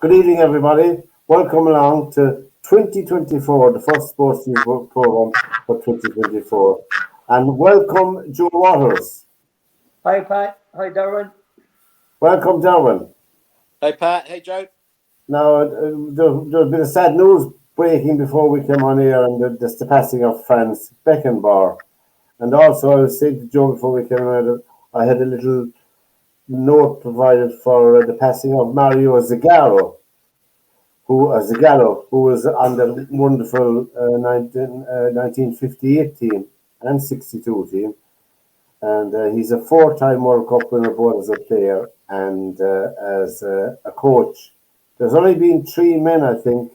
Good evening, everybody. Welcome along to 2024, the first SportsView program for 2024. And welcome, Joe Waters. Hi, Pat. Hi, Derwynne. Welcome, Derwynne. Hey, Pat. Hey, Joe. Now, there's been a sad news breaking before we came on air, and that's the passing of Franz Beckenbauer. And also, I was saying to Joe before we came on, I had a little note provided for the passing of Mario Zagallo, who was on the wonderful 1958 team and 62 team. And he's a four-time World Cup winner, both as a player and as a coach. There's only been three men, I think,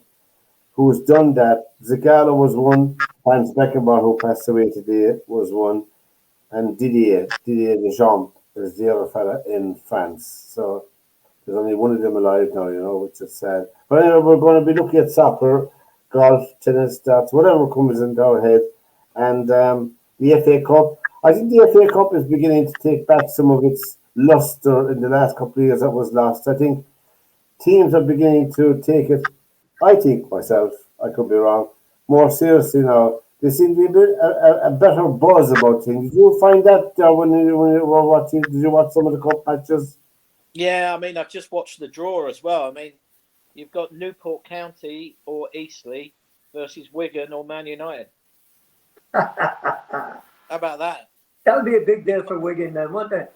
who's done that. Zagallo was one, Franz Beckenbauer, who passed away today, was one, and Didier Deschamps is the other fella in France. So there's only one of them alive now, which is sad. But anyway, we're going to be looking at soccer, golf, tennis, darts, whatever comes into our head. And the FA Cup. I think the FA Cup is beginning to take back some of its luster in the last couple of years that was lost. I think teams are beginning to take it, I think myself, I could be wrong, more seriously now. There seems to be a better buzz about things. Did you find that when you were watching? Did you watch some of the cup matches? Yeah, I mean, I've just watched the draw as well. I mean, you've got Newport County or Eastleigh versus Wigan or Man United. How about that? That would be a big deal for Wigan then, wouldn't it?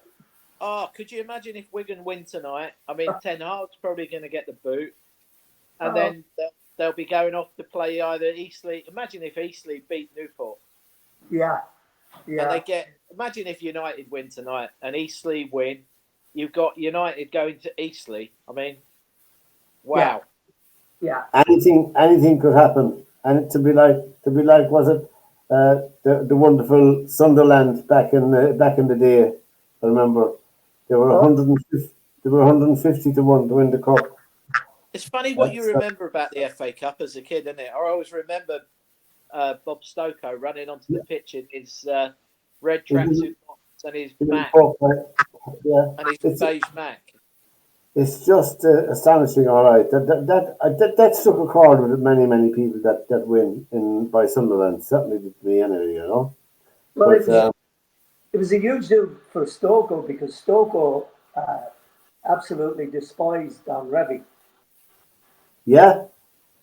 Oh, could you imagine if Wigan win tonight? I mean, Ten Hag's probably going to get the boot. And then they'll be going off to play either Eastleigh. Imagine if Eastleigh beat Newport. Yeah. And imagine if United win tonight and Eastleigh win. You've got United going to Eastleigh. I mean, wow. Yeah. Anything could happen. And to be like, was it the wonderful Sunderland back in the day? I remember they were 150 to 1 to win the cup. It's funny what you remember about the FA Cup as a kid, isn't it? I always remember Bob Stokoe running onto the pitch in his red tracksuit and his Mac. And his beige Mac. It's just astonishing, all right. That struck a chord with many people that win by Sunderland. Certainly did me anyway, Well, it was a huge deal for Stokoe because Stokoe absolutely despised Don Revie. Yeah.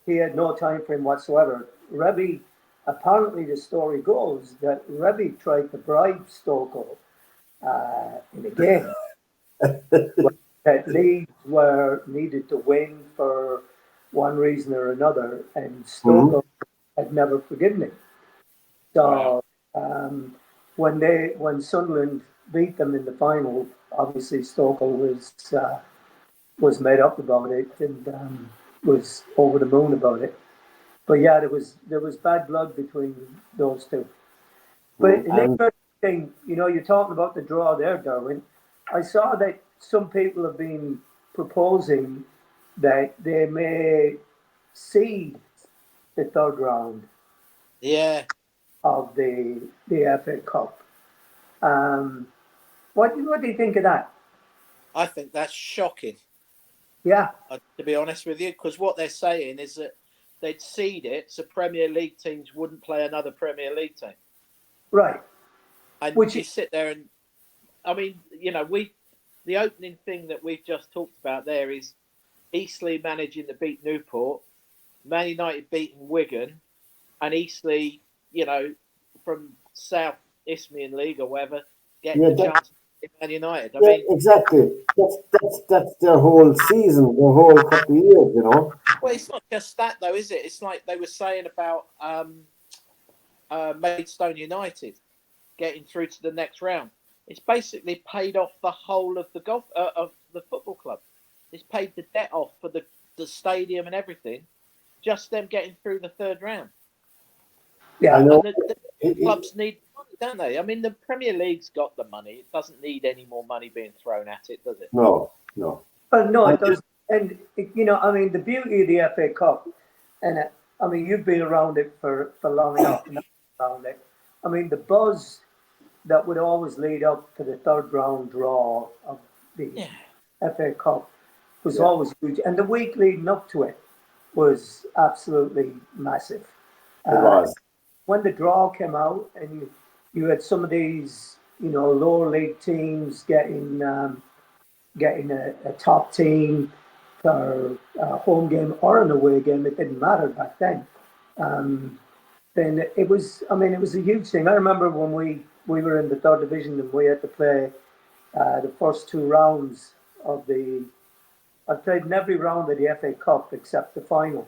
He had no time for him whatsoever. Revie, apparently the story goes that Revie tried to bribe Stokoe in a game that Leeds were needed to win for one reason or another, and Stokoe had never forgiven him. So when Sunderland beat them in the final, obviously Stokoe was made up about it and was over the moon about it. But yeah, there was bad blood between those two. But the interesting thing, you're talking about the draw there, Derwynne. I saw that some people have been proposing that they may seed the third round. Yeah. Of the FA Cup. What do you think of that? I think that's shocking. Yeah. To be honest with you, because what they're saying is that they'd seed it so Premier League teams wouldn't play another Premier League team. Right. And you sit there and, I mean, the opening thing that we've just talked about there is Eastleigh managing to beat Newport, Man United beating Wigan, and Eastleigh, from South Isthmian League or whatever, getting the chance to beat Man United. I mean, exactly. That's their whole season, their whole couple of years, Well, it's not just that though, is it? It's like they were saying about Maidstone United getting through to the next round. It's basically paid off the whole of the of the football club. It's paid the debt off for the stadium and everything. Just them getting through the third round. Yeah, I know. The clubs need money, don't they? I mean, the Premier League's got the money. It doesn't need any more money being thrown at it, does it? No. Well, no, it doesn't. And, I mean, the beauty of the FA Cup, and I mean, you've been around it for long enough. Around it. I mean, the buzz that would always lead up to the third round draw of the FA Cup was always huge. And the week leading up to it was absolutely massive. It was. When the draw came out and you had some of these, lower league teams getting a top team for a home game or an away game, it didn't matter back then. Then it was a huge thing. I remember when we were in the third division and we had to play the first two rounds of I played in every round of the FA Cup except the final,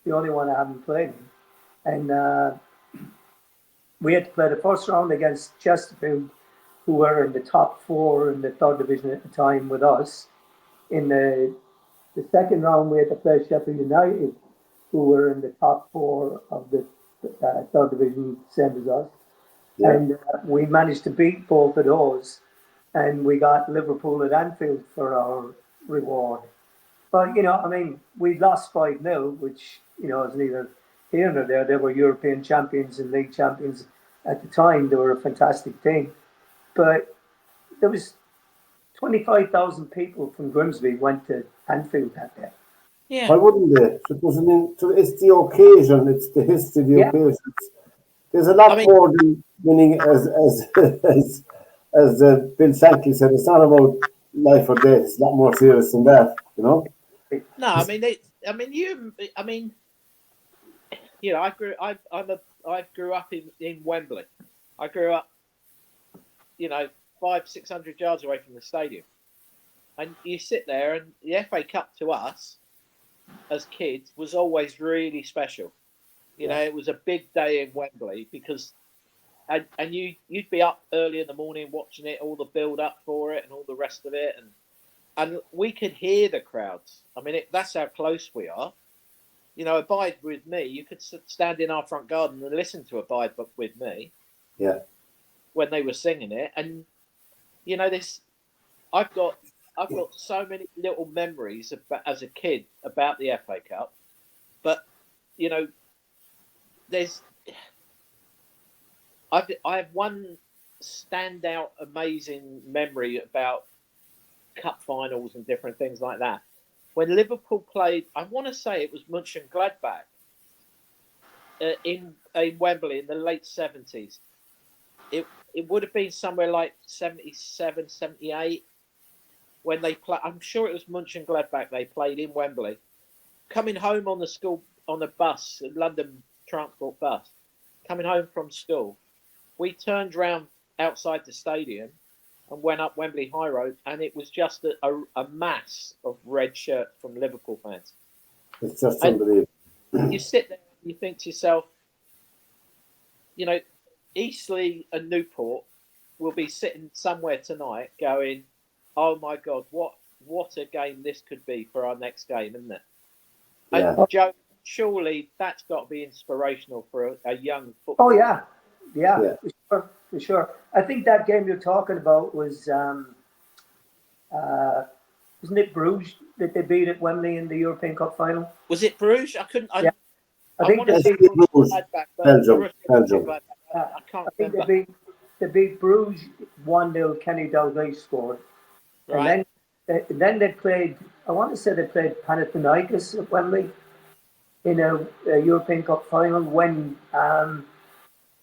the only one I haven't played in. And we had to play the first round against Chesterfield, who were in the top four in the third division at the time with us. In the second round, we had to play Sheffield United, who were in the top four of the third division, same as us. Yeah. And we managed to beat both of those, and we got Liverpool at Anfield for our reward. But, we lost 5-0, which, is neither here nor there. They were European champions and league champions at the time. They were a fantastic team. But there was 25,000 people from Grimsby went to Anfield that day. Yeah. Why wouldn't they? It's the occasion. It's the history of the occasion. There's a lot more than winning, as Bill Shankly said. It's not about life or death. It's a lot more serious than that. No, I grew up in Wembley. I grew up, 500-600 yards away from the stadium, and you sit there, and the FA Cup to us as kids was always really special. It was a big day in Wembley because, and you'd be up early in the morning watching it, all the build up for it, and all the rest of it, and we could hear the crowds. That's how close we are. Abide with Me. You could stand in our front garden and listen to Abide with Me. Yeah. When they were singing it, and I've got so many little memories as a kid about the FA Cup, but I have one standout amazing memory about cup finals and different things like that. When Liverpool played, I want to say it was Mönchengladbach in Wembley in the late 70s. It would have been somewhere like 77, 78 when they play. I'm sure it was Mönchengladbach. They played in Wembley. Coming home on the bus, a London transport bus, coming home from school, we turned round outside the stadium and went up Wembley High Road, and it was just a mass of red shirts from Liverpool fans. It's just unbelievable. You sit there and you think to yourself, Eastleigh and Newport will be sitting somewhere tonight going, oh my God, what a game this could be for our next game, isn't it? Yeah. And Joe, surely that's got to be inspirational for a young footballer. Oh yeah. For sure. I think that game you're talking about was, wasn't it Bruges that they beat at Wembley in the European Cup final? Was it Bruges? I couldn't. Yeah. I think they beat Bruges. Belgium. I can't remember. They beat Bruges 1-0. Kenny Dalglish scored, right. And then they played. I want to say they played Panathinaikos at Wembley in a European Cup final when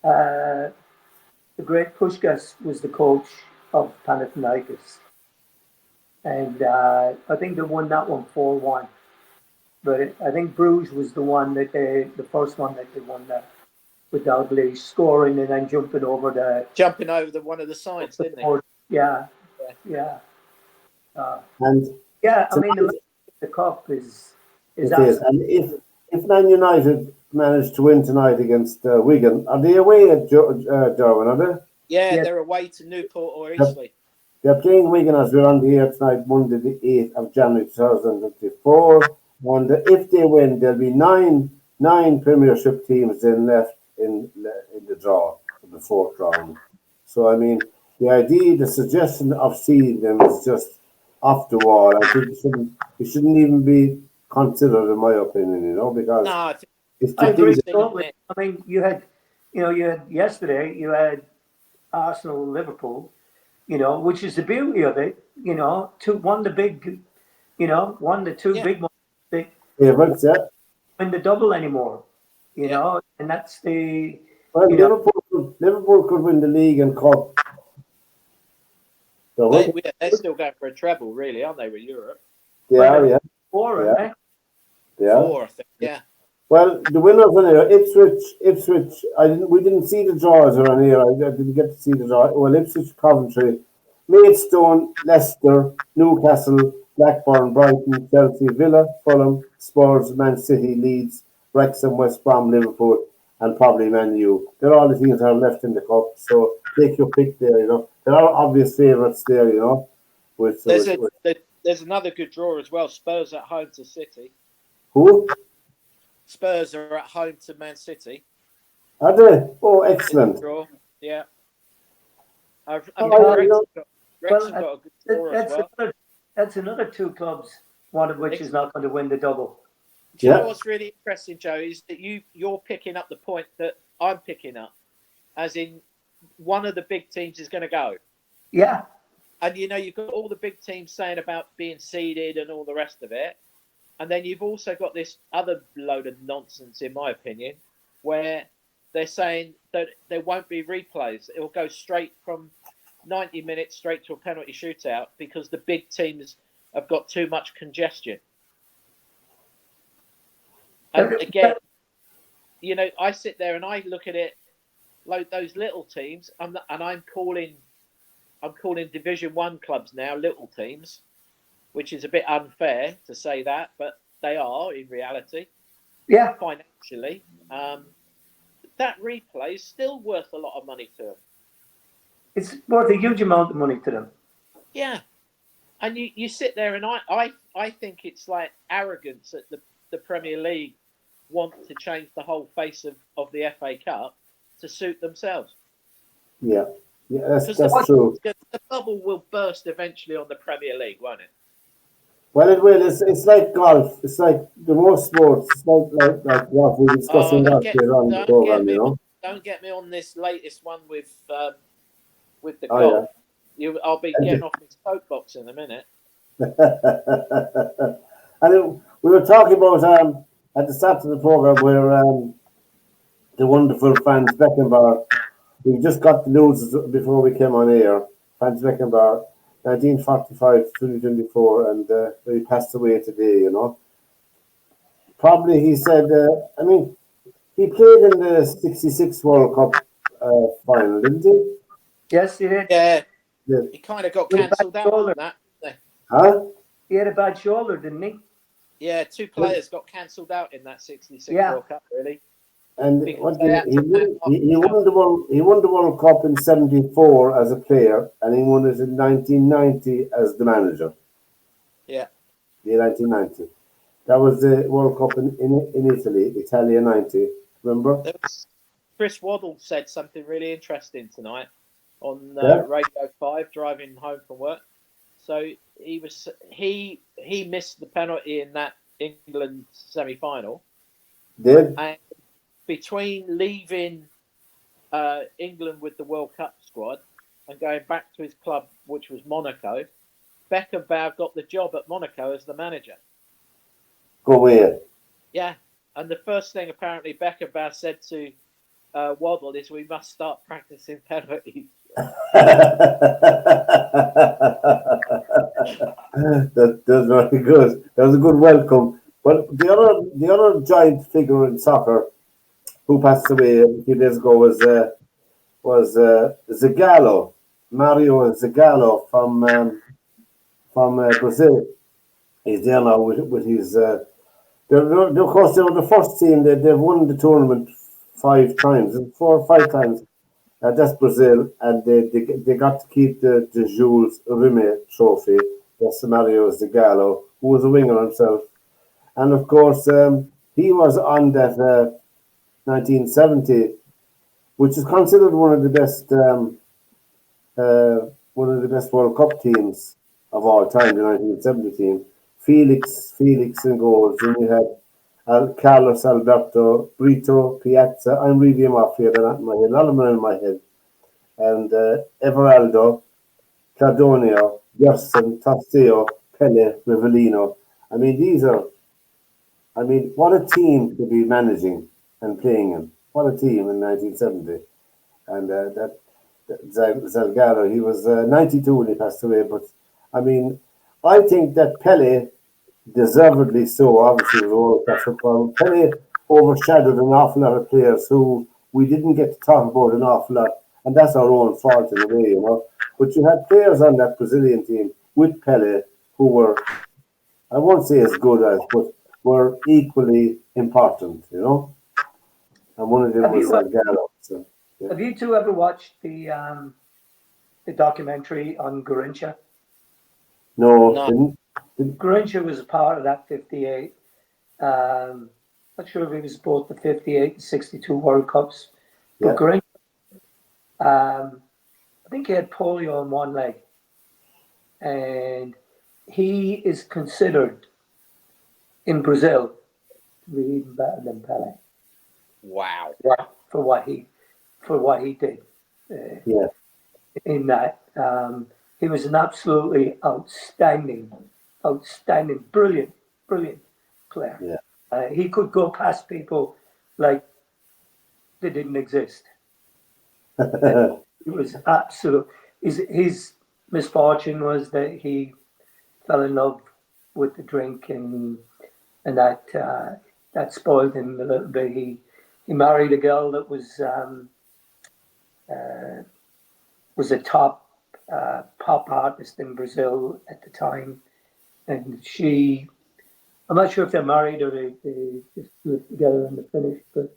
the great Puskás was the coach of Panathinaikos, and I think they won that one 4-1. But I think Bruges was the first one that they won that, with Dalglish scoring and then jumping over one of the sides, didn't they? Yeah. And the cup is. And if Man United manage to win tonight against Wigan, are they away at Derwynne? Are they? Yeah, they're away to Newport or Eastleigh. They're playing Wigan as we're on the air tonight, Monday the 8th of January 2024. And if they win, there'll be nine Premiership teams then left in the draw for the fourth round. So the idea, the suggestion of seeding them is just off the wall. I think it shouldn't even be considered, in my opinion. Because I agree. You had yesterday. You had Arsenal, Liverpool. Which is the beauty of it. One of the big one of the two Yeah. big ones. They Favourites, yeah. win the double anymore, and that's the. Well, Liverpool could win the league and cup. They're still going for a treble, really, aren't they, with Europe? They are, yeah. Four, Yeah. aren't they? They are. 4, I think, yeah. Well, the winners on here, Ipswich. We didn't see the draws around here. I didn't get to see the draw. Well, Ipswich, Coventry, Maidstone, Leicester, Newcastle, Blackburn, Brighton, Chelsea, Villa, Fulham, Spurs, Man City, Leeds, Wrexham, West Brom, Liverpool, and probably Man U. They're all the teams that are left in the cup. So take your pick there. There are obvious favourites there. There's another good draw as well. Spurs at home to City. Who? Spurs are at home to Man City. Are they? Oh, excellent. Draw. Yeah. Wrexham got a good draw as well. That's another two clubs, one of which is not going to win the double. Do you know what's really interesting, Joe, is that you're picking up the point that I'm picking up, as in one of the big teams is going to go. Yeah. And, you've got all the big teams saying about being seeded and all the rest of it. And then you've also got this other load of nonsense, in my opinion, where they're saying that there won't be replays. It will go straight from 90 minutes straight to a penalty shootout because the big teams have got too much congestion. And again, I sit there and I look at it like those little teams, and I'm calling Division 1 clubs now little teams, which is a bit unfair to say that, but they are in reality. Yeah. Financially. That replay is still worth a lot of money to them. It's worth a huge amount of money to them. Yeah. And you sit there and I think it's like arrogance that the Premier League want to change the whole face of the FA Cup to suit themselves. Yeah. Yeah, that's true. The bubble will burst eventually on the Premier League, won't it? Well, it will. It's like golf. It's like the most sports. It's like what we were discussing last year on the program. Don't get me on this latest one with the golf. Yeah. I'll be getting off this soapbox in a minute. And we were talking about at the start of the program where the wonderful Franz Beckenbauer. We just got the news before we came on air. Franz Beckenbauer, 1945 to 2024, and he passed away today. Probably he said. He played in the '66 World Cup final, didn't he? Yes, he did. Yeah. He kind of got cancelled out on that. Huh? He had a bad shoulder, didn't he? Yeah, 2 players got cancelled out in that '66 World Cup, really. And he won the World Cup in '74 as a player, and he won it in 1990 as the manager. Yeah. The 1990. That was the World Cup in Italy, Italia '90. Remember? Chris Waddle said something really interesting tonight on Radio 5, driving home from work. So he missed the penalty in that England semi-final. Did? And between leaving England with the World Cup squad and going back to his club, which was Monaco, Beckenbauer got the job at Monaco as the manager. Go where? Yeah, and the first thing apparently Beckenbauer said to Waddle is, "We must start practicing penalties." That's very good. That was a good welcome. Well, the other giant figure in soccer who passed away a few days ago was Zagallo, Mario Zagallo from Brazil. He's there now with his. Of course, they were the first team. They've won the tournament 5 times, 4 or 5 times. That's Brazil, and they got to keep the Jules Rimet trophy. That's Mario Zagallo, who was a winger himself. And of course, he was on that 1970, which is considered one of the best World Cup teams of all time. The 1970 team, Felix in goals, and you had Carlos Alberto, Brito, Piazza. I'm reading them off here; they're not in my head. None of them are in my head. And Everaldo, Cardonio, Gerson, Tosteo, Pele, Rivellino. I mean, what a team to be managing and playing in. What a team in 1970. And Zalgaro, he was 92 when he passed away. But I mean, I think that Pele, deservedly so, obviously, was World Cup football. Pele overshadowed an awful lot of players who we didn't get to talk about an awful lot, and that's our own fault in a way, you know. But you had players on that Brazilian team with Pele who were, I won't say as good as, but were equally important, you know. And one of them Have was you Gallo. So, yeah. have you two ever watched the documentary on Garrincha? No, No. Garrincha was a part of that 58. Not sure if he was both the 58 and 62 World Cups, but yeah. Garrincha, I think he had polio in one leg, and he is considered in Brazil to be even better than Pele. Wow. For what he did Yeah. in that. He was an absolutely outstanding, brilliant player. Yeah. He could go past people like they didn't exist. It was absolute. His misfortune was that he fell in love with the drink, and that spoiled him a little bit. He married a girl that was a top pop artist in Brazil at the time, and I'm not sure if they're married or they just lived together and they finished, but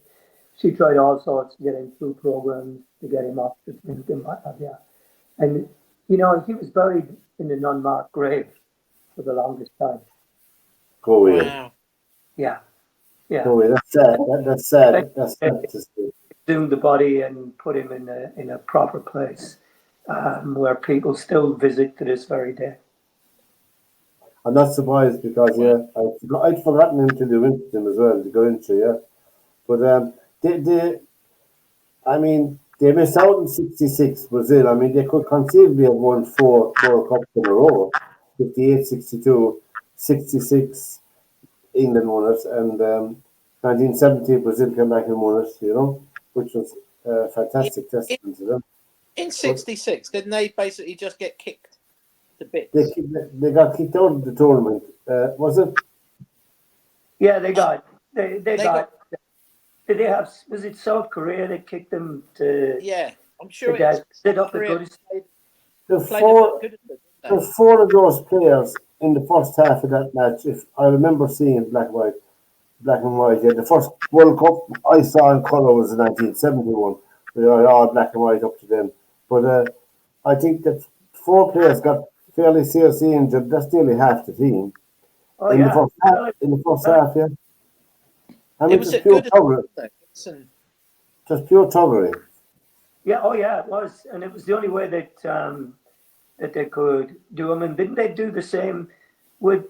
she tried all sorts to get him through programs to get him off the drink and what have you. And, he was buried in an unmarked grave for the longest time. Go away. Wow. Yeah. Yeah. Go away. That's sad. That's sad. That's They sad to see. exhumed the body and put him in a proper place where people still visit to this very day. I'm not surprised because I'd forgotten him till you went to him as well to go into, yeah. But they missed out in '66 Brazil. I mean, they could conceivably have won 4 World Cups in a row: 58, 62, 66. England won it, and 1970 Brazil came back and won it. You know, which was a fantastic In, testament to them. in '66, didn't they basically just get kicked to bits? They got kicked out of the tournament. Was it? Yeah, they got. Did they have? Was it South Korea that kicked them to? Yeah, I'm sure it was. Did up the Korea good. The played four, a bit good, the 4 of those players in the first half of that match. If I remember seeing it black and white. Yeah, the first World Cup I saw in colour was in 1971. We were all black and white up to then. But I think that 4 players got fairly seriously injured. That's nearly half the team Oh in the yeah. first half. In the first half, yeah. I mean, It was just a pure good. tuggery. Just pure tuggery. Yeah. Oh yeah, it was, and it was the only way that they could do them. And didn't they do the same with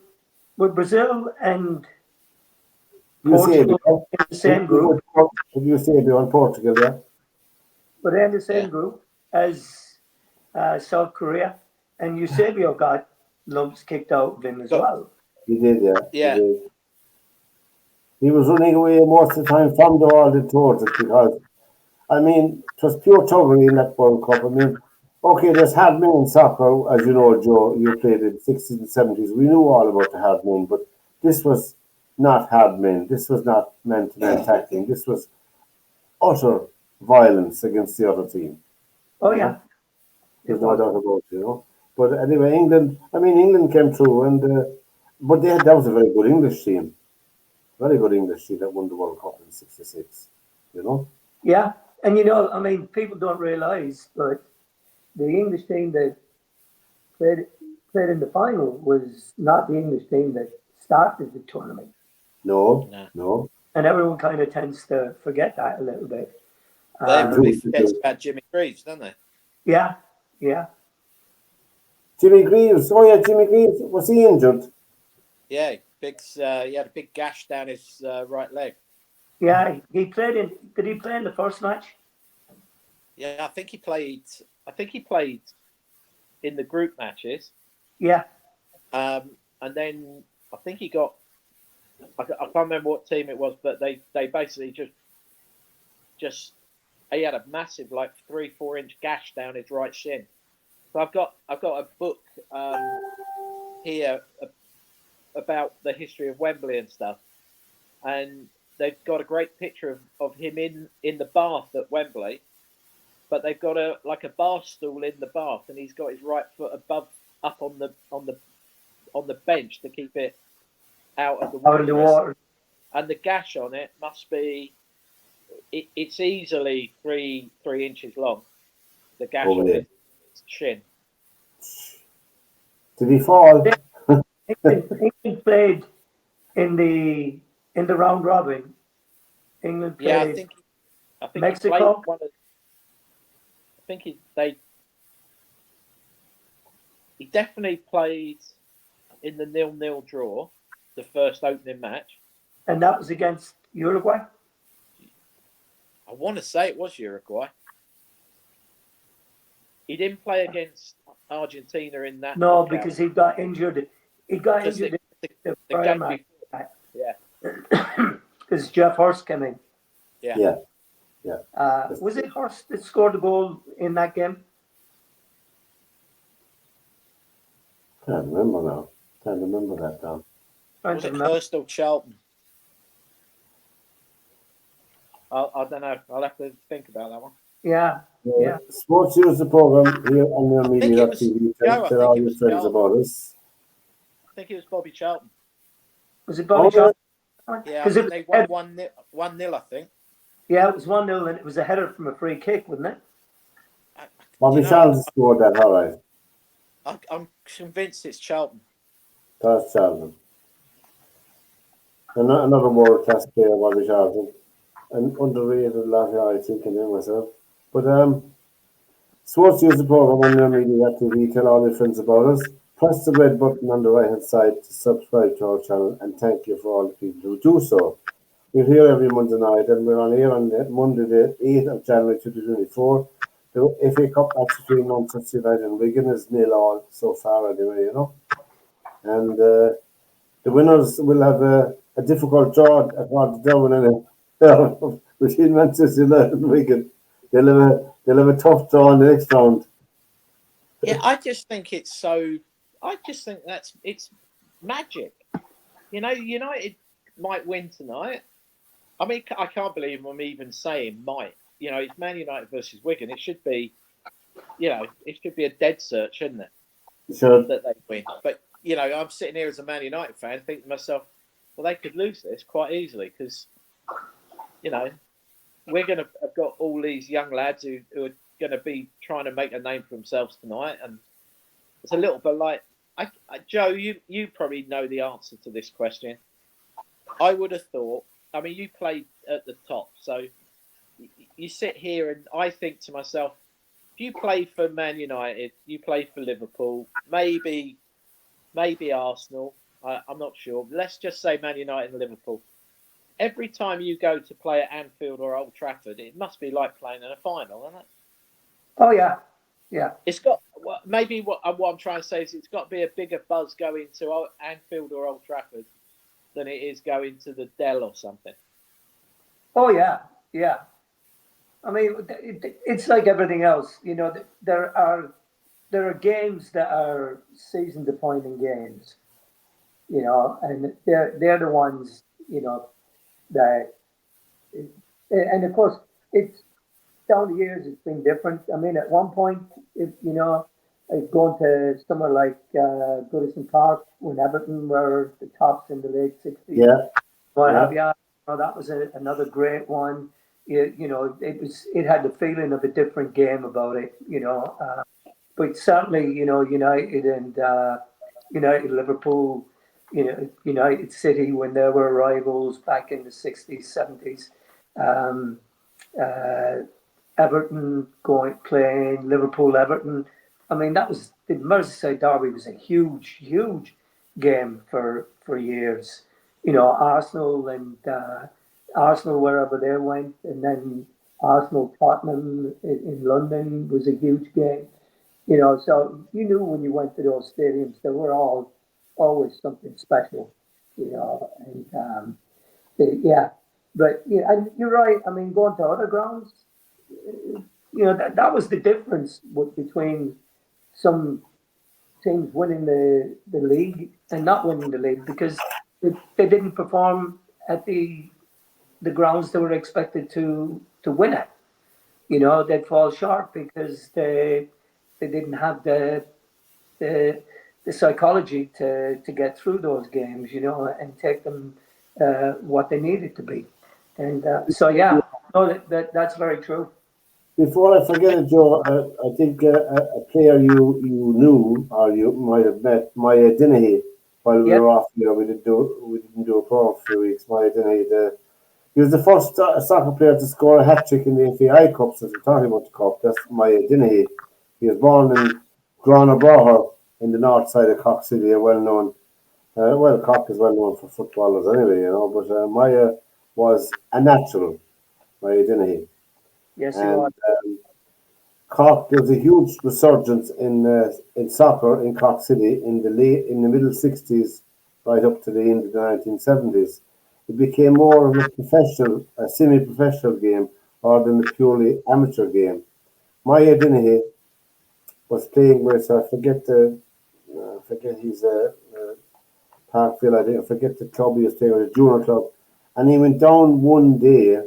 Brazil and Portugal in the same group? You say on Portugal, yeah. But they're in the same group as South Korea, and Eusebio got lumps kicked out of him as well. He did, yeah. Yeah. He did. He was running away most of the time from the world towards it because, I mean, it was pure tuggery in that World Cup. I mean, okay, there's hard men in soccer, as you know, Joe. You played in the 60s and 70s. We knew all about the hard men, but this was not hard men. This was not man-to-man tackling. This was utter violence against the other team. Oh yeah, There's no doubt about it, you know. But anyway, England came through, and but that was a very good English team. Very good English team that won the World Cup in '66, you know? Yeah, and people don't realise, but the English team that played in the final was not the English team that started the tournament. No. And everyone kind of tends to forget that a little bit. Everybody forgets about Jimmy Greaves, don't they? Yeah. Jimmy Greaves. Oh yeah, Jimmy Greaves. Was he injured? Yeah, he had a big gash down his right leg. Yeah, he played in. Did he play in the first match? Yeah, I think he played in the group matches. Yeah. and then I think he got. I can't remember what team it was, but they basically just he had a massive 3-4 inch gash down his right shin. So I've got a book here about the history of Wembley and stuff, and they've got a great picture of him in the bath at Wembley, but they've got a bar stool in the bath, and he's got his right foot up on the bench to keep it out of the water. And the gash on it must be it's easily three inches long. The gash on his shin. Did he fall? England played in the round robin. England played. Yeah, I think Mexico. He definitely played in the 0-0 draw, the first opening match. And that was against Uruguay? I want to say it was Uruguay. He didn't play against Argentina in that. No, because he got injured. He got injured the game before. Yeah. Because Jeff Hurst came in. Yeah. Was it Hurst that scored the goal in that game? Can't remember now. Can't remember that now. Was it Hurst or Charlton? I don't know. I'll have to think about that one. Yeah. Sports Use the program here on the media TV. Tell all your friends about us. I think it was Bobby Charlton. Was it Bobby Charlton? Yeah, because they won 1-0, I think. Yeah, it was 1-0, and it was a header from a free kick, wasn't it? Bobby Charlton scored that, all right. I'm convinced it's Charlton. That's Charlton. Another world class player, Bobby Charlton. An underrated lot, I think, in there myself. But Sports Use the program on your media TV. Tell all your friends about us. Press the red button on the right hand side to subscribe to our channel, and thank you for all the people who do so. We're here every Monday night, and we're on air on Monday, the 8th of January 2024. The FA Cup match between Manchester United and Wigan is 0-0 so far, anyway, And the winners will have a difficult draw according to Derwynne between Manchester United and Wigan. They'll have a tough draw in the next round. Yeah, I just think it's magic. United might win tonight. I mean, I can't believe I'm even saying might. It's Man United versus Wigan. It should be, it should be a dead cert, shouldn't it? Sure. That they win. But, I'm sitting here as a Man United fan thinking to myself, well, they could lose this quite easily because, we're going to have got all these young lads who are going to be trying to make a name for themselves tonight. And it's a little bit like, Joe, you probably know the answer to this question. I would have thought, I mean, you played at the top, so you sit here and I think to myself, if you play for Man United, you play for Liverpool, maybe Arsenal, I'm not sure. Let's just say Man United and Liverpool. Every time you go to play at Anfield or Old Trafford, it must be like playing in a final, isn't it? Oh, yeah. It's got, maybe what I'm trying to say is it's got to be a bigger buzz going to Anfield or Old Trafford than it is going to the Dell or something. Oh, yeah. I mean, it's like everything else. There are games that are season-defining games, and they're the ones, that, and of course, it's down the years, it's been different. I mean, at one point, going to somewhere like Goodison Park when Everton were the tops in the late 60s. Yeah. That was another great one. It had the feeling of a different game about it, but certainly, United and United Liverpool, United City when they were rivals back in the 60s, 70s. Everton playing Liverpool, Everton. I mean, that was the Merseyside derby was a huge game for years. Arsenal and Arsenal wherever they went, and then Arsenal Tottenham in London was a huge game. So you knew when you went to those stadiums they were all always something special, and yeah. But yeah, and you're right. I mean, going to other grounds, that was the difference between some teams winning the league and not winning the league because they didn't perform at the grounds they were expected to win at. They'd fall short because they didn't have the the psychology to get through those games, and take them what they needed to be. And so, yeah, no, that's very true. Before I forget it, Joe, I think a player you knew or you might have met, Maya Dinnehy, while we Yeah, were off. We didn't do a program for a few weeks. Maya Dinnehy, he was the first soccer player to score a hat trick in the FAI Cup. Since we're talking about the cup, that's Maya Dinnehy. He was born in Granabraher in the north side of Cork City, a well-known. Cork is well known for footballers anyway, But Maya was a natural, Maya Dinnehy, yes, he was. and Cork, there was a huge resurgence in soccer in Cork City in the middle '60s, right up to the end of the 1970s. It became more of a semi-professional game rather than a purely amateur game. Maya Dinnehy was playing with I forget his Parkville. I forget the club he was playing with, a junior club, and he went down one day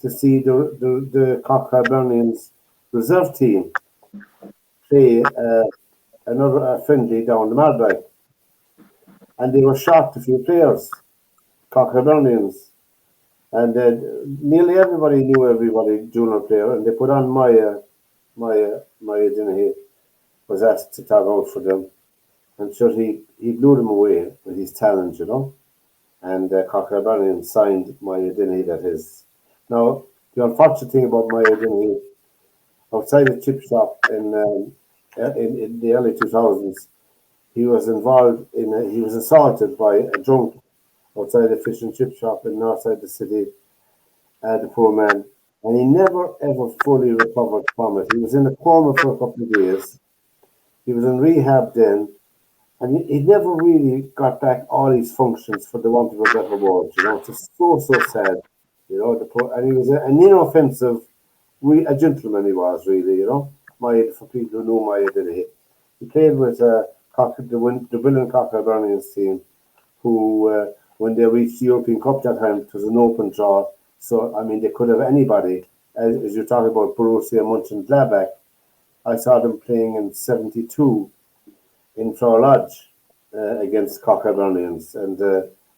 to see the Cork Hibernians reserve team play another friendly down the Mardike, and they were short a few players, Cork Hibernians, and nearly everybody knew everybody junior player, and they put on Maya Dinnehy was asked to tag out for them, and sure he blew them away with his talent, and Cork Hibernians signed Maya Dinnehy. That is now the unfortunate thing about Maya Dinnehy outside the chip shop in the early 2000s. He was he was assaulted by a drunk outside a fish and chip shop in north side the city, the poor man. And he never ever fully recovered from it. He was in a coma for a couple of days. He was in rehab then, and he never really got back all his functions, for the want of a better word. It's just so sad. And he was an inoffensive, a gentleman he was really. For people who knew Maya Dinnehy. He played with the Willen Cork Hibernians team, who, when they reached the European Cup that time, it was an open draw. So, I mean, they could have anybody. As you're talking about Borussia Mönchengladbach, I saw them playing in '72 in Flower Lodge against Cork Hibernians. And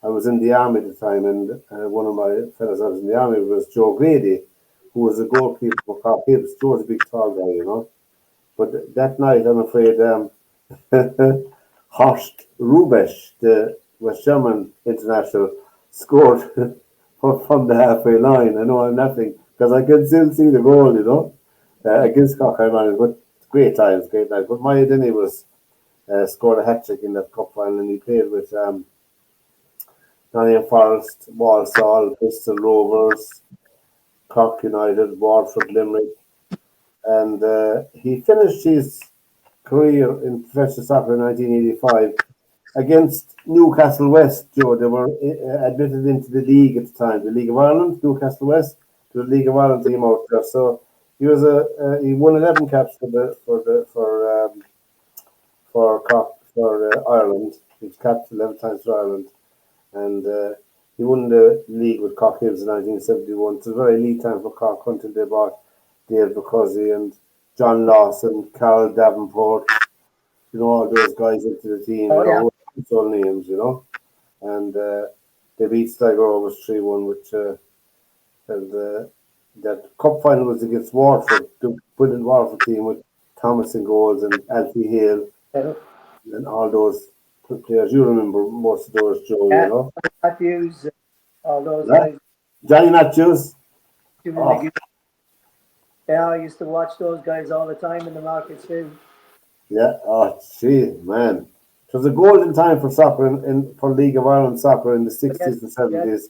I was in the army at the time, and one of my fellows I was in the army was Joe Grady, who was a goalkeeper for Cork Hibs. Joe's a big, tall guy. But that night, I'm afraid, Horst Rubesch, the West German international, scored from the halfway line. I know I'm laughing because I can still see the goal, against Cork Hibernians. But great times. But Maya Dinnehy scored a hat trick in that cup final, and he played with Nottingham Forest, Walsall, Bristol Rovers, Cork United, Waterford, Limerick, and he finished his career in professional soccer in 1985 against Newcastle West. Joe, they were admitted into the league at the time, the League of Ireland. Newcastle West, the League of Ireland team out there. So he was he won 11 caps for Ireland. He was capped 11 times for Ireland, and he won the league with Cork Hibs in 1971. It was a very elite time for Cork until they bought Dave Bucuzzi and John Lawson, Carol Davenport, all those guys into the team, Oh, yeah. all names, and they beat Sligo Rovers 3-1, which that cup final was against Waterford, the brilliant Waterford team with Thomas in goals and Alfie Hale and all those players. You remember most of those, Joe, Yeah, Matthews, all those Yeah. guys. Johnny Matthews. Jimmy Oh, McGee. Yeah, I used to watch those guys all the time in the markets too. yeah. Oh, gee, man. It was a golden time for soccer for League of Ireland soccer in the Yes, 60s and yes, 70s.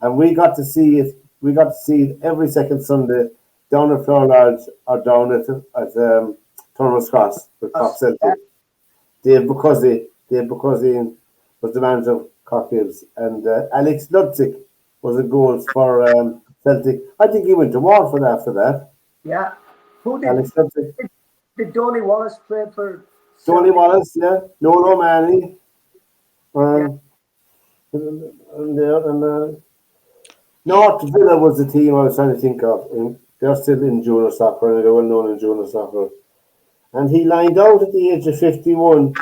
And we got to see it. We got to see it every second Sunday down at Flower Lodge or down at Turner's Cross with Cork yeah, Celtic. Dave Bucuzzi Dave Bucozine was the manager of Cocktails, and Alex Ludzik was a goals for Celtic. I think he went to Waterford after that. Yeah. Who Alex Ludzik. did Donny Wallace play for? Tony Celtic? Wallace, yeah. Noel O'Mahony. Yeah. And North Villa was the team I was trying to think of. They're still in junior soccer, and they're well known in junior soccer. And he lined out at the age of 51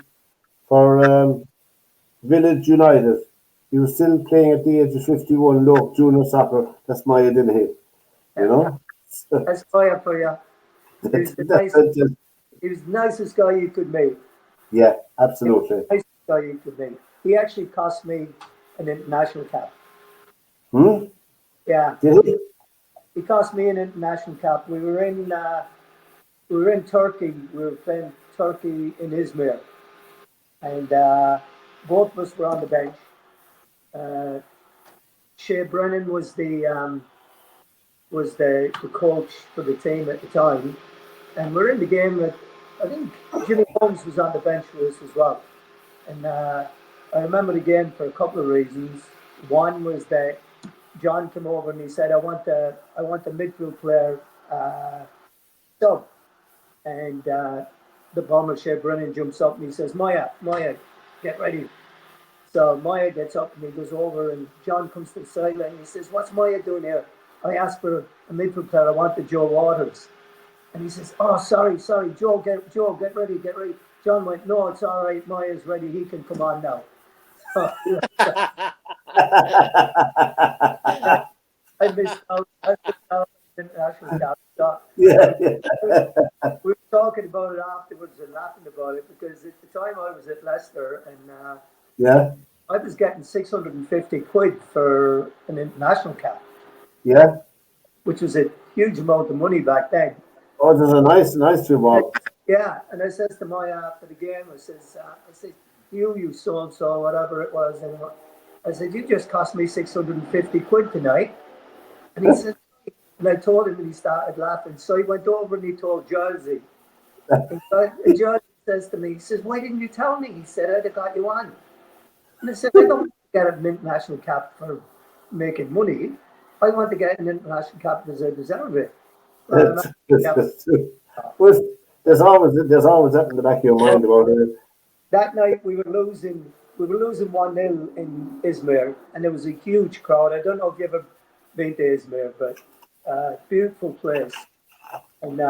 for Village United. He was still playing at the age of 51, low junior soccer. That's my identity, you know? That's fire for you. He was he was the nicest guy you could meet. Yeah, absolutely. Nicest guy you could meet. He actually cost me an international cap. Hmm? Yeah. Did he? He cost me an international cap. We were in Turkey. We were playing Turkey in Izmir, and both of us were on the bench. Uh, Shea Brennan was the coach for the team at the time, and we're in the game. I think Jimmy Holmes was on the bench for us as well, and I remember the game for a couple of reasons. One was that John came over and he said, I want a midfield player sub," and the bomber Shea Brennan jumps up and he says, Maya, get ready." So Maya gets up and he goes over, and John comes to the sideline and he says, "What's Maya doing here? I asked for a midfield player. I wanted Joe Waters." And he says, "Oh, sorry, Joe, get ready. John went, "No, it's all right. Maya's ready. He can come on now." So, I missed out international cap. So, Yeah. we were talking about it afterwards and laughing about it, because at the time I was at Leicester, and Yeah. I was getting 650 quid for an international cap, Yeah. which was a huge amount of money back then. Oh, there's a nice reward. Yeah, and I says to Maya after the game, I said, you so and so, whatever it was, and I said, "You just cost me 650 quid tonight." And he said, and I told him, and he started laughing. So he went over and he told Jersey. And Jersey says to me, he says, "Why didn't you tell me?" He said, "I'd have got you on." And I said, "I don't want to get an international cap for making money. I want to get an international cap because I deserve it." Well, Well, there's always that in the back of your mind about it. that night we were losing 1-0 in Izmir, and there was a huge crowd. I don't know if you've ever been to Izmir, but beautiful place. And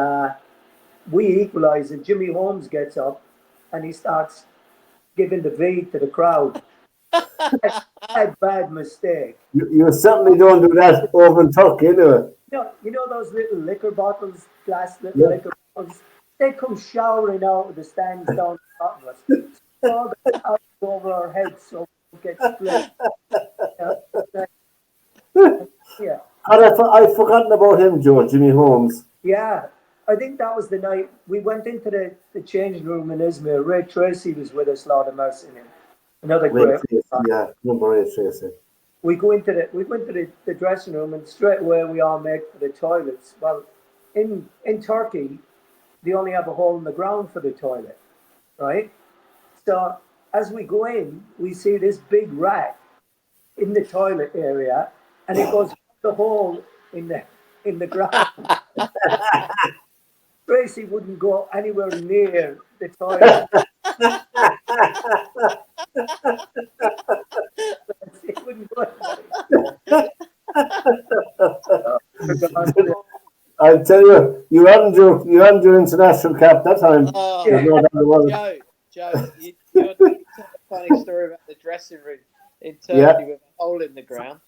we equalise, and Jimmy Holmes gets up and he starts giving the V to the crowd. A bad mistake. You certainly don't do that over in Turkey, anyway. You know those little liquor bottles, glass little liquor bottles? They come showering out of the stands down the top of us. All the out over our heads so we get split. Yeah. I'd forgotten about him, Joe, Jimmy Holmes. Yeah. I think that was the night we went into the changing room in Izmir. Ray Tracy was with us, Lord of mercy. Another great. Yeah, number 8 Tracy. We go into the dressing room, and straight away we all make for the toilets. Well, in Turkey, they only have a hole in the ground for the toilet, right? So as we go in, we see this big rat in the toilet area, and it goes the hole in the ground. Tracy wouldn't go anywhere near the toilet. He wouldn't go anywhere. I'll tell you, you hadn't your international cap that time. Oh, Joe, you tell a funny story about the dressing room in Turkey with a hole in the ground.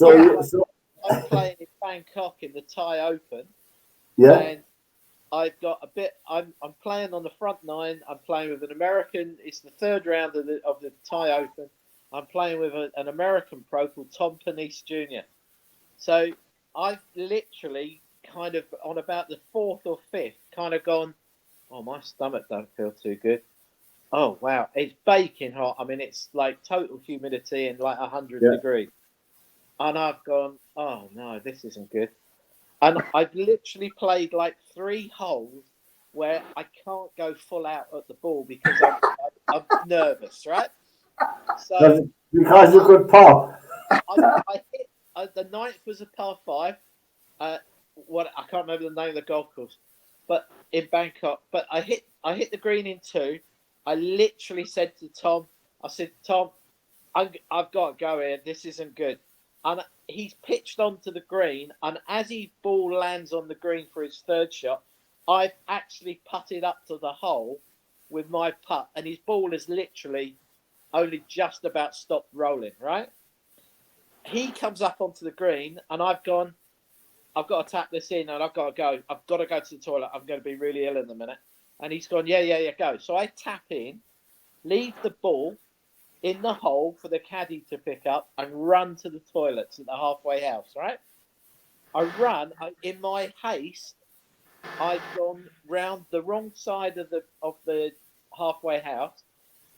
I'm playing in Bangkok in the Thai Open. Yeah. And I've got a bit. I'm playing on the front 9. I'm playing with an American. It's the third round of the Thai Open. I'm playing with an American pro called Tom Panisse Jr. So I've literally kind of on about the 4th or 5th kind of gone, "Oh, my stomach don't feel too good. Oh, wow, it's baking hot. I mean, it's like total humidity and like 100 degrees." And I've gone, "Oh no, this isn't good." And I've literally played like 3 holes where I can't go full out at the ball because I'm nervous, right? So because you could pop. I hit the ninth was a par 5. What I can't remember the name of the golf course, but in Bangkok. But I hit the green in 2. I literally said to Tom, I said, Tom, I've got to go here. This isn't good. And he's pitched onto the green, and as his ball lands on the green for his 3rd shot, I've actually putted up to the hole with my putt, and his ball has literally only just about stopped rolling, right? He comes up onto the green, and I've got to tap this in, and I've got to go. I've got to go to the toilet. I'm going to be really ill in a minute. And he's gone, yeah, go. So I tap in, leave the ball in the hole for the caddy to pick up, and run to the toilets at the halfway house, right? I run. In my haste, I've gone round the wrong side of the halfway house,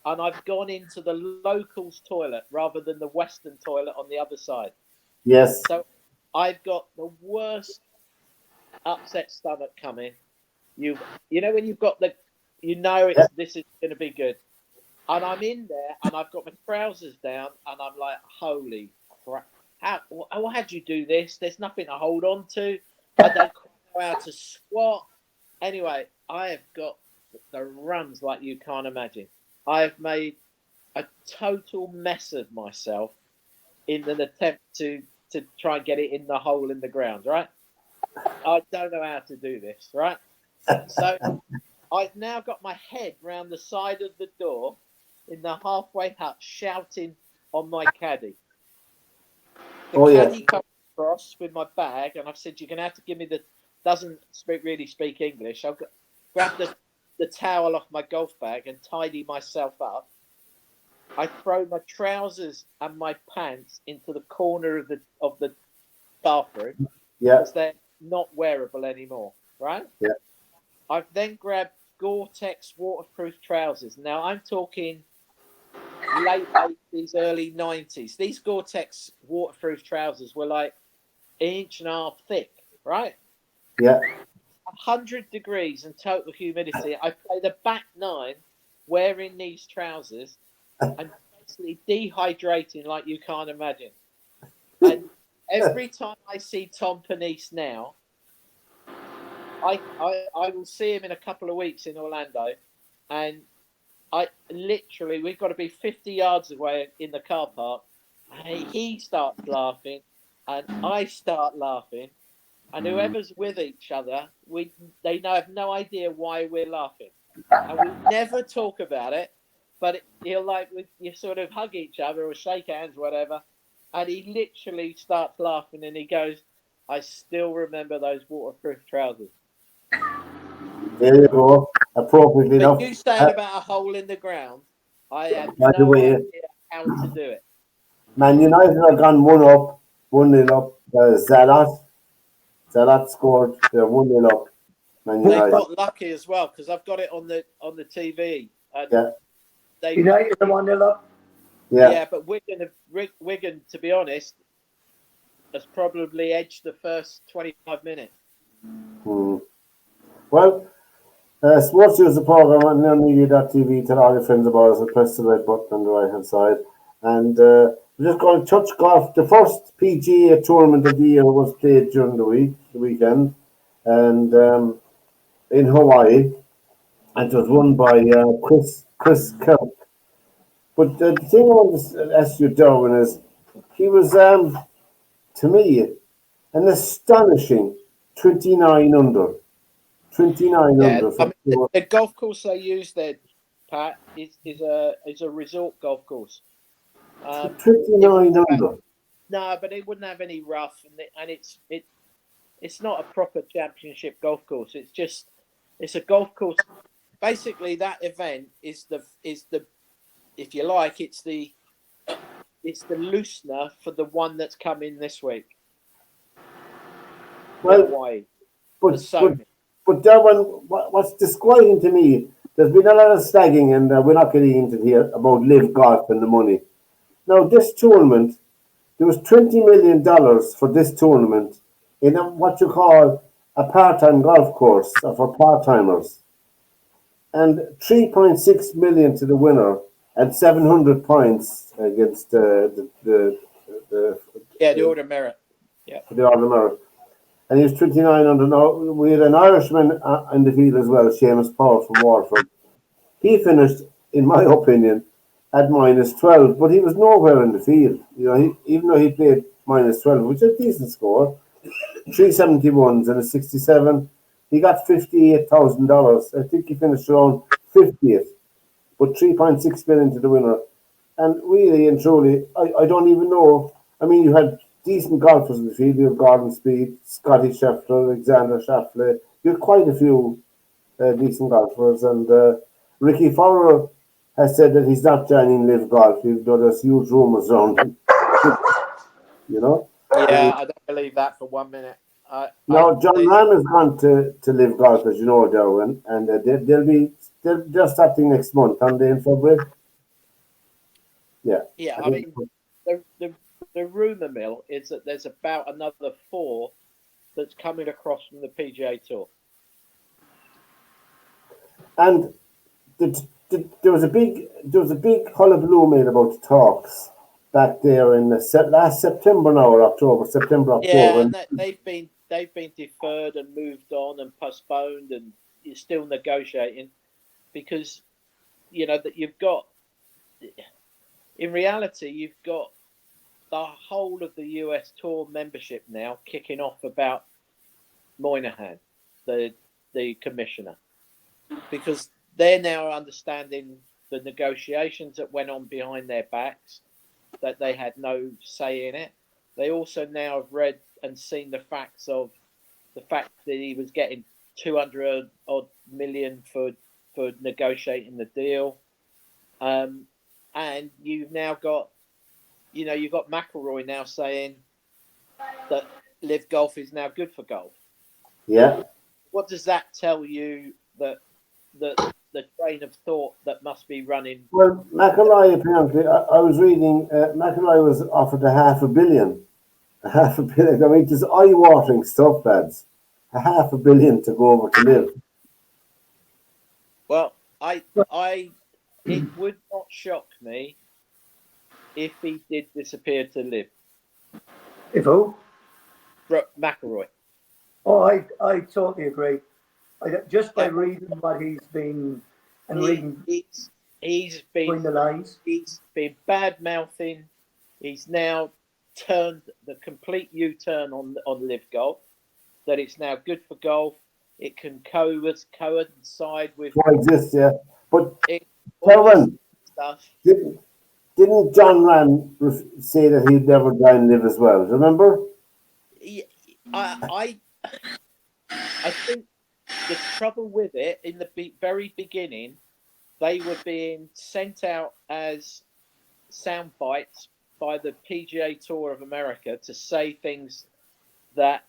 and I've gone into the locals' toilet rather than the Western toilet on the other side. Yes. So I've got the worst upset stomach coming. You know when you've got this is going to be good, and I'm in there and I've got my trousers down and I'm like, holy crap! How'd you do this? There's nothing to hold on to. I don't know how to squat. Anyway, I have got the runs like you can't imagine. I've made a total mess of myself in an attempt to try and get it in the hole in the ground, right? I don't know how to do this, right? So I've now got my head round the side of the door in the halfway hut shouting on my caddy. The caddy comes across with my bag, and I've said, you're going to have to give me doesn't really speak English. I've got grab the towel off my golf bag and tidy myself up. I throw my trousers and my pants into the corner of the bathroom because they're not wearable anymore, right? Yeah. I've then grabbed Gore-Tex waterproof trousers. Now I'm talking late 80s, early 90s. These Gore-Tex waterproof trousers were like 1.5 inches thick, right? Yeah. 100 degrees and total humidity. I played a back 9 wearing these trousers and basically dehydrating like you can't imagine. And every time I see Tom Panisse now, I will see him in a couple of weeks in Orlando, and we've got to be 50 yards away in the car park. And he starts laughing, and I start laughing, and whoever's with each other, they have no idea why we're laughing, and we never talk about it. But you sort of hug each other or shake hands, whatever, and he literally starts laughing, and he goes, "I still remember those waterproof trousers." There you go. Appropriately enough. But you saying about a hole in the ground, I have By the no way, idea how to do it. Man United have gone 1-0 up. Zalat scored. They're 1-0 up. Man They've United. got lucky as well because I've got it on the TV. And United are 1-0 up. Yeah, but Wigan, to be honest, has probably edged the first 25 minutes. Well, SportsView is the program on nearmedia.tv. Tell all your friends about us and press the red button on the right hand side. And we're just going to touch golf. The first PGA tournament of the year was played during the weekend, and in Hawaii, and it was won by Chris Kirk. But the thing I want to ask you, Derwynne, is he was, to me, an astonishing 29 under. 29 under. I mean, the golf course they use there, Pat, is a resort golf course. 29 under. No, but it wouldn't have any rough, and it's not a proper championship golf course. It's a golf course. Basically, that event is the if you like, it's the loosener for the one that's coming this week. Well, but Derwynne, what's disquieting to me, there's been a lot of slagging, and we're not getting into here about live golf and the money. Now, this tournament, there was $20 million for this tournament in what you call a part-time golf course for part-timers. and 3.6 million to the winner, and 700 points against the the Order of Merit. Yeah. the All-American. And he was 29 under. Now, we had an Irishman in the field as well, Seamus Paul from Waterford. He finished, in my opinion, at minus 12, but he was nowhere in the field. Even though he played minus 12, which is a decent score, 371s and a 67, he got $58,000. I think he finished around 50th, but 3.6 million to the winner. And really and truly, I don't even know. I mean, you had decent golfers in the field. You have Gordon Speed, Scotty Scheffler, Alexander Schauffele. You had quite a few decent golfers. And Ricky Fowler has said that he's not joining Live Golf, even though there's huge rumours around him. you know? Yeah, I don't believe that for 1 minute. Now, John Ram has gone to Live Golf, as you know, Derwynne, and they're starting next month, aren't they, in February? Yeah. Yeah, I mean, the rumour mill is that there's about another 4 that's coming across from the PGA Tour. And there was a big hullabaloo made about the talks back there in last September now, or October. Yeah, and they've been deferred and moved on and postponed, and you're still negotiating because that you've got. In reality, you've got the whole of the US Tour membership now kicking off about Moynihan, the commissioner, because they're now understanding the negotiations that went on behind their backs, that they had no say in it. They also now have read and seen the facts of the fact that he was getting 200 odd million for negotiating the deal, and you've now got you've got McIlroy now saying that Live Golf is now good for golf. Yeah. What does that tell you that the train of thought that must be running? Well, McIlroy apparently, I was reading, McIlroy was offered $500 million. $500 million. I mean, just eye-watering stuff, lads. $500 million to go over to Live. Well, it would not shock me if he did disappear to Live. If who? McIlroy. Oh, I totally agree. Just by reading what he's been and reading he's been between the lines. He's been bad mouthing. He's now turned the complete U-turn on Live Golf. That it's now good for golf. It can coincide with Coexist, yeah. But Derwynne, stuff. Didn't John Ram say that he'd never join Live as well? Remember? Yeah, I think the trouble with it in the very beginning, they were being sent out as sound bites by the PGA Tour of America to say things that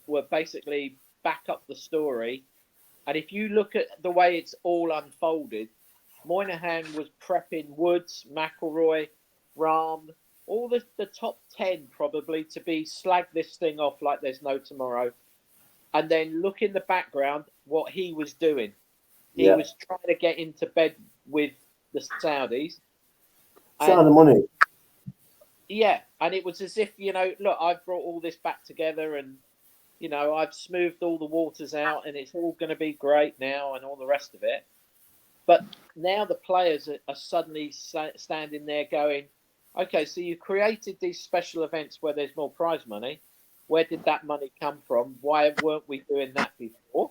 were basically back up the story. And if you look at the way it's all unfolded, Moynihan was prepping Woods, McIlroy, Rahm, all the top 10 probably to be slag this thing off like there's no tomorrow. And then look in the background what he was doing. He was trying to get into bed with the Saudis. The money. Yeah, and it was as if, look, I've brought all this back together and, I've smoothed all the waters out and it's all going to be great now and all the rest of it. But now the players are suddenly standing there going, okay, so you created these special events where there's more prize money. Where did that money come from? Why weren't we doing that before?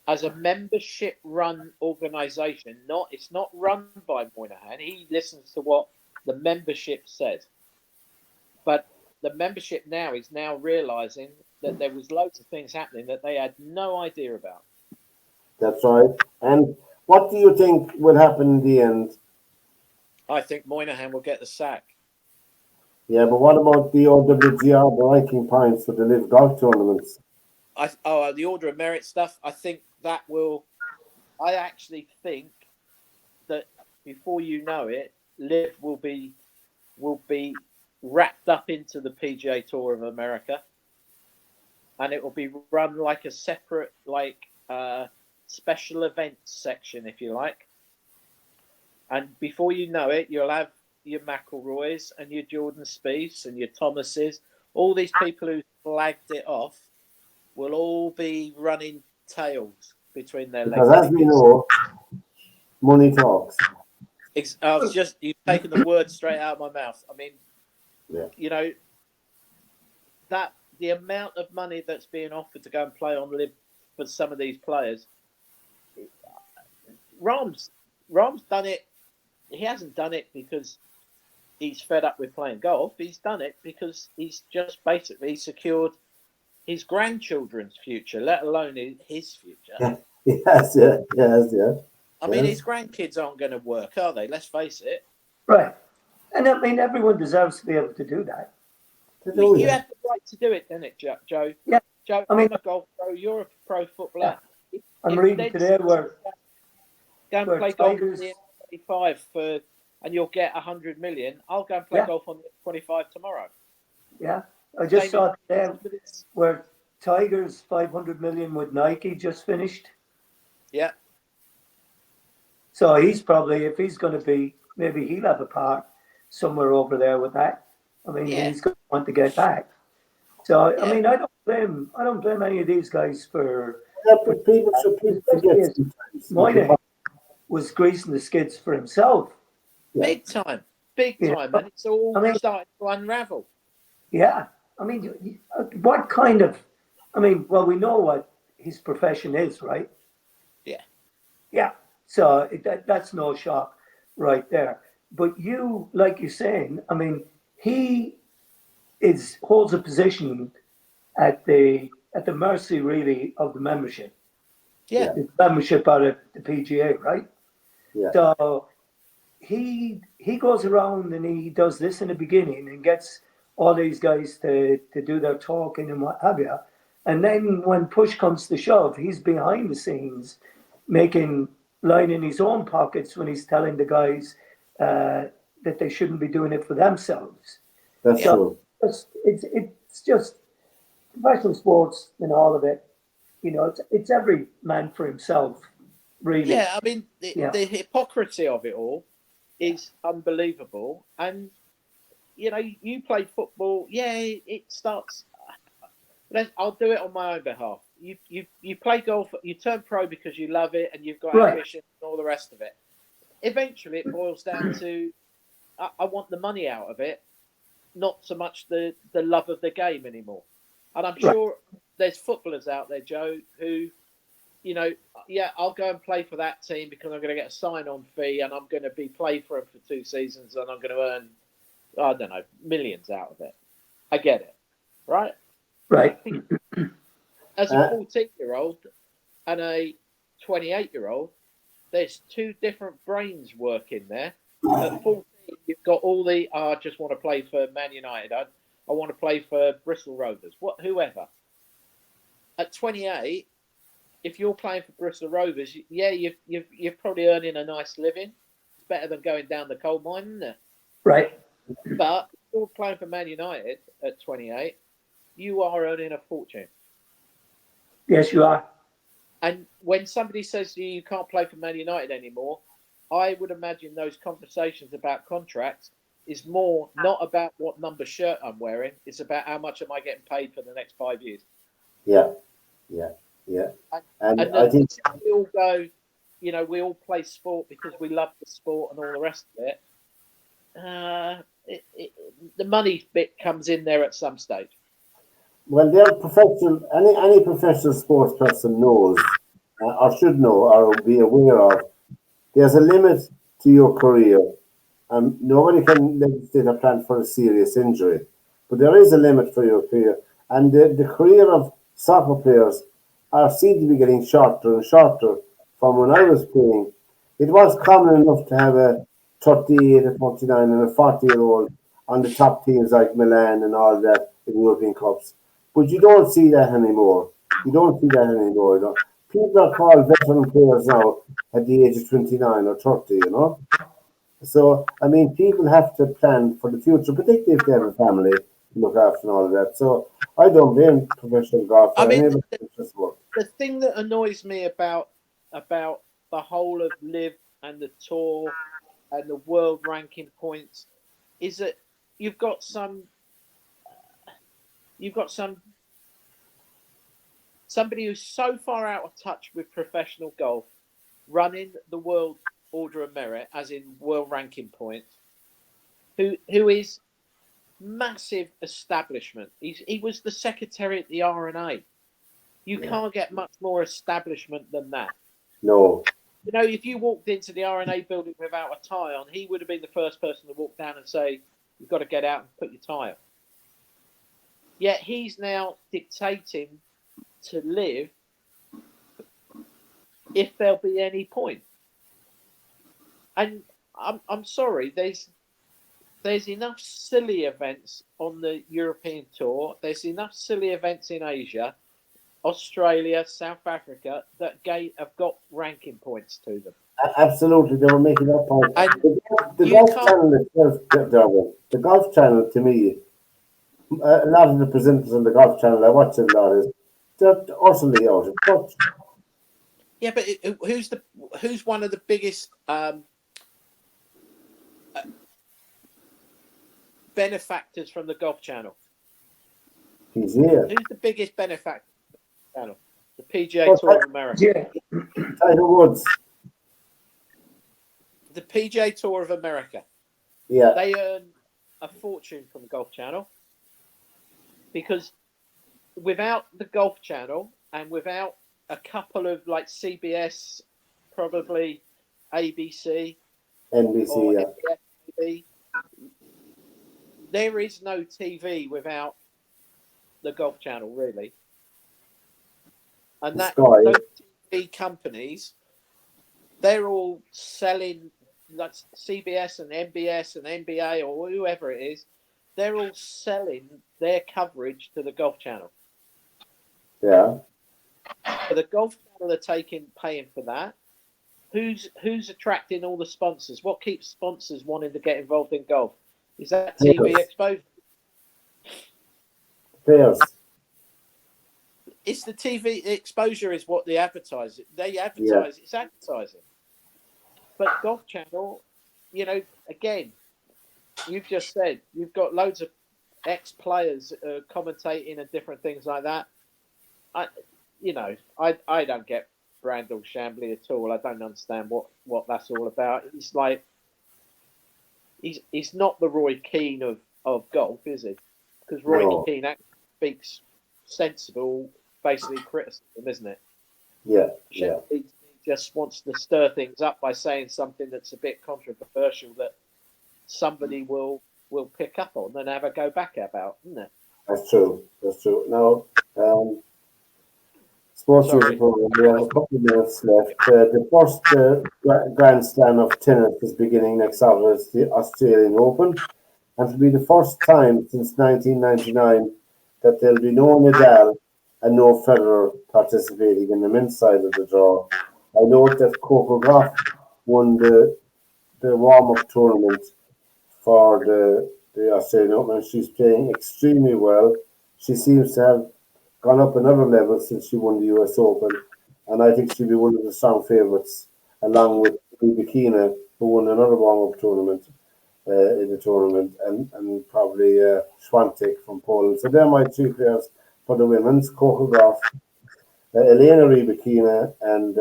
As a membership-run organisation, it's not run by Moynihan. He listens to what the membership says. But the membership now is now realising that there was loads of things happening that they had no idea about. That's right. And what do you think will happen in the end? I think Moynihan will get the sack. Yeah, but what about the OWGR, the ranking points for the Live Golf tournaments? The Order of Merit stuff. I think that will. I actually think that before you know it, Live will be wrapped up into the PGA Tour of America, and it will be run like a separate special events section, if you like. And before you know it, you'll have your McElroys and your Jordan Spieths and your Thomases. All these people who flagged it off will all be running tails between their legs. Because as we know, money talks. You've taken the word straight out of my mouth. I mean, you know, that the amount of money that's being offered to go and play on LIV for some of these players. Rahm's done it. He hasn't done it because he's fed up with playing golf. He's done it because he's just basically secured his grandchildren's future, let alone his future. Yes. I mean, his grandkids aren't going to work, are they? Let's face it. Right. And I mean, everyone deserves to be able to do that. You have the right to do it, don't it, Joe? Yeah. Joe, I mean, I'm a golf pro. You're a pro footballer. Yeah. I'm reading today where go and play golf on the 25 and you'll get 100 million. I'll go and play golf on the 25 tomorrow. Yeah. I just saw today where Tiger's 500 million with Nike just finished. Yeah. So he's probably, if he's going to be, maybe he'll have a part somewhere over there with that. I mean, he's going to want to get back. So I mean, I don't blame any of these guys for. People forget. Moynihan was greasing the skids for himself. Big time, and it's all starting to unravel. Yeah, I mean, what kind of? I mean, well, we know what his profession is, right? Yeah. Yeah. So that's no shock, right there. But you, like you're saying, I mean, he holds a position at the mercy, really, of the membership. Yeah. The membership out of the PGA, right? Yeah. So he goes around and he does this in the beginning and gets all these guys to do their talking and what have you. And then when push comes to shove, he's behind the scenes lining his own pockets when he's telling the guys that they shouldn't be doing it for themselves. That's true. It's just professional sports and all of it. You know, it's every man for himself, really. Yeah, I mean, the hypocrisy of it all is unbelievable. And, you know, you play football. Yeah, it starts. I'll do it on my own behalf. You play golf, you turn pro because you love it and you've got ambition and all the rest of it. Eventually, it boils down to I want the money out of it, not so much the love of the game anymore. And I'm sure there's footballers out there, Joe, who, you know, I'll go and play for that team because I'm going to get a sign-on fee and I'm going to play for them for 2 seasons and I'm going to earn, I don't know, millions out of it. I get it, right? Right. As a 14-year-old and a 28-year-old, there's 2 different brains working there. At 14, you've got all I just want to play for Man United. I want to play for Bristol Rovers, whoever. At 28, if you're playing for Bristol Rovers, you're probably earning a nice living. It's better than going down the coal mine, isn't it? Right. But if you're playing for Man United at 28, you are earning a fortune. Yes, you are. And when somebody says to you, you can't play for Man United anymore, I would imagine those conversations about contracts is more not about what number shirt I'm wearing. It's about how much am I getting paid for the next 5 years. Yeah. And I think we all go, you know, we all play sport because we love the sport and all the rest of it. The money bit comes in there at some stage. well, they're professional. Any professional sports person knows, or should know, or be aware of. There's a limit to your career. Nobody can legislate a plan for a serious injury, but there is a limit for your career. And the career of soccer players seem to be getting shorter and shorter. From when I was playing, it was common enough to have a 38, a 49, and a 40-year-old on the top teams like Milan and all that in European Cups. But you don't see that anymore. You know? People are called veteran players now at the age of 29 or 30, you know. So, I mean, people have to plan for the future, particularly if they have a family to look after and all of that. So, I don't blame professional golf. I mean, the thing that annoys me about about the whole of Live and the Tour and the world ranking points is that you've got somebody who's so far out of touch with professional golf running the world order of merit, as in world ranking points, who is massive establishment. He was the secretary at the R&A. You can't get much more establishment than that. No. You know, if you walked into the R&A building without a tie on, he would have been the first person to walk down and say, "You've got to get out and put your tie on." Yet he's now dictating to Live if there'll be any point. And I'm sorry, there's enough silly events on the European Tour. There's enough silly events in Asia, Australia, South Africa that have got ranking points to them. Absolutely, they were making that point. And The Golf Channel itself, Derwynne, the Golf Channel to me, a lot of the presenters on the Golf Channel, I watch it a lot, is they're utterly out of touch. Yeah, but who's one of the biggest benefactors from the Golf Channel? He's here. Who's the biggest benefactor from the channel? The PGA Tour of America. Yeah. Tiger Woods. The PGA Tour of America. Yeah. They earn a fortune from the Golf Channel because without the Golf Channel and without a couple of like CBS, probably ABC, NBC, or yeah. NBC, there is no TV without the Golf Channel, really. And those TV companies, they're all selling, like CBS and NBS and NBA or whoever it is, they're all selling their coverage to the Golf Channel. Yeah. So the Golf Channel are paying for that. Who's attracting all the sponsors? What keeps sponsors wanting to get involved in golf? Is that TV exposure? Players. It's the TV exposure is what they advertise. They advertise. Yeah. It's advertising. But Golf Channel, you know, again, you've just said you've got loads of ex-players commentating and different things like that. I don't get Brandel Chambly at all. I don't understand what that's all about. It's like he's not the Roy Keane of golf, is he? Because Roy Keane actually speaks sensible, basically criticism, isn't it? Yeah. He just wants to stir things up by saying something that's a bit controversial that somebody will pick up on and have a go back about, isn't it? That's true. Now, SportsView, we have a couple of minutes left. The first Grand Slam of tennis is beginning next Saturday. It's the Australian Open, and it'll be the first time since 1999 that there'll be no Nadal and no Federer participating in the men's side of the draw. I note that Coco Gauff won the warm-up tournament for the Australian Open. She's playing extremely well. She seems to have gone up another level since she won the US Open, and I think she'll be one of the strong favourites, along with Rybakina, who won another warm-up tournament in the tournament, and probably Swiatek from Poland. So they're my three players for the women's: Coco Gauff, Elena Rybakina, and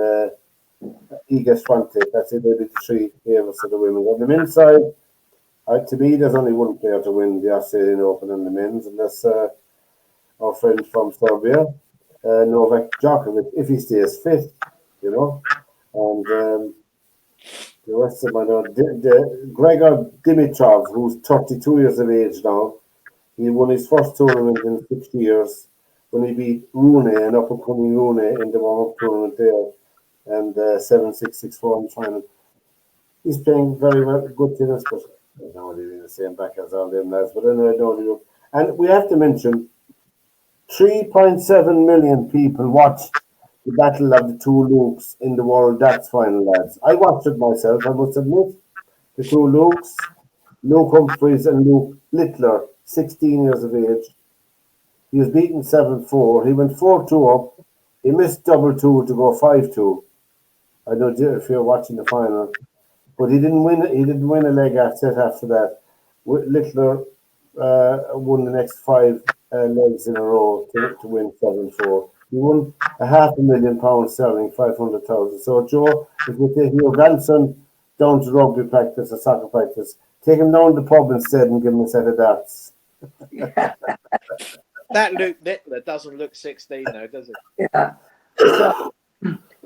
Iga Swiatek. That's it. They're the three favourites of the women. On the men's side, to me, there's only one player to win the Australian Open in the men's, and that's our friend from Serbia, Novak Djokovic, if he stays fit, you know. And the rest of them, Gregor Dimitrov, who's 32 years of age now, he won his first tournament in 60 years when he beat Rune, an up-and-coming Rune, in the warm-up tournament there, and 7-6, 6-4 in the final. He's playing very well, good tennis, but I don't know really the same back as all them lads, but anyway, don't. And we have to mention 3.7 million people watched the Battle of the Two Lukes in the World Darts final, lads. I watched it myself, I must admit. The two Lukes, Luke Humphreys and Luke Littler, 16 years of age. He was beaten 7-4. He went 4-2 up. He missed double two to go 5-2. I don't know if you're watching the final, but he didn't win. He didn't win a leg set after that. Littler won the next 5 legs in a row to win 7-4. He won £500,000 sterling, 500,000. So Joe, if you're taking your grandson down to rugby practice or soccer practice, take him down to the pub instead and give him a set of darts. Yeah. That Luke Littler doesn't look 16 though, does it? Yeah.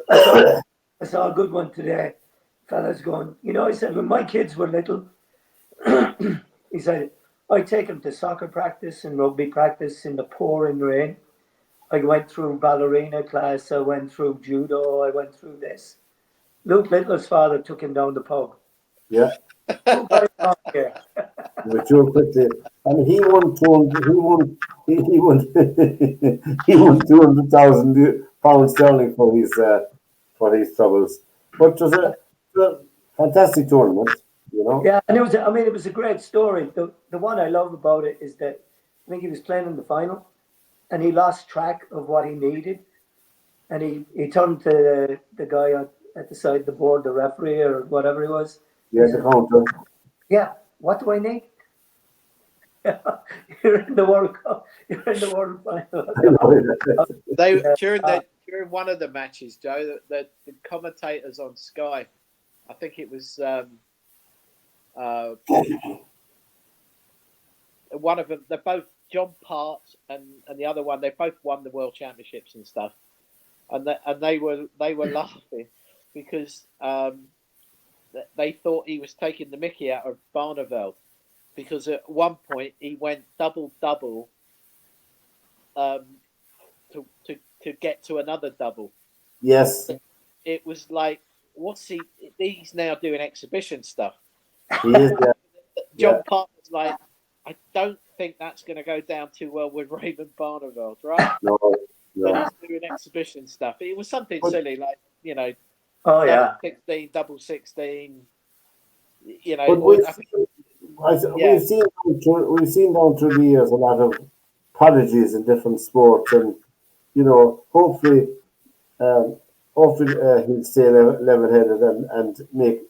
I saw a good one today. Fellas going, he said, when my kids were little, he said, I take them to soccer practice and rugby practice in the pouring rain. I went through ballerina class. I went through judo. I went through this. Luke Littler's father took him down the pub. Yeah. Here. But Joe quickly, and he won £200,000 sterling for his troubles. But it was a fantastic tournament, Yeah, and it was a great story. The one I love about it is that I think he was playing in the final, and he lost track of what he needed, and he turned to the guy at the side of the board, the referee or whatever he was. Yeah, the counter. Yeah, what do I need? You're in the World Cup. You're in the World Final. During one of the matches, Joe, the commentators on Sky, I think it was one of them. They're both John Part and the other one. They both won the World Championships and stuff, and they were laughing because they thought he was taking the mickey out of Barneveld. Because at one point he went double to get to another double. Yes. It was like, he's now doing exhibition stuff. He is, yeah. John Park was like, I don't think that's going to go down too well with Raymond Barneveld, right? No. But he's doing exhibition stuff. It was something silly, like, Oh, yeah. 16, double 16, We've seen down through the years a lot of prodigies in different sports, and hopefully he'll stay level-headed and make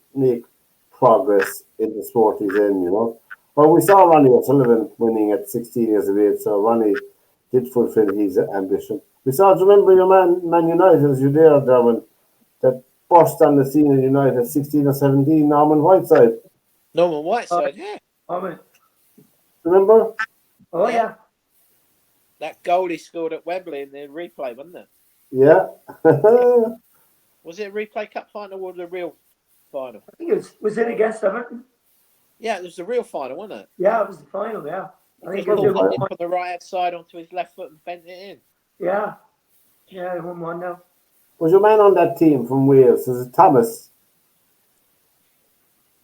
progress in the sport he's in. Well, we saw Ronnie O'Sullivan winning at 16 years of age, so Ronnie did fulfil his ambition. We saw, do you remember your Man United, as you there, Derwynne, that burst on the scene in United at 16 or 17, Norman Whiteside. Norman Whiteside, yeah. Remember? Oh, yeah. That goal he scored at Wembley in the replay, wasn't it? Yeah. Was it a replay cup final or the real final? I think was it against Everton? Yeah, it was the real final, wasn't it? Yeah, it was the final, yeah. I think he put it from the right hand side onto his left foot and bent it in. Yeah. Yeah, 1-1 now. Was your man on that team from Wales? Was it Thomas?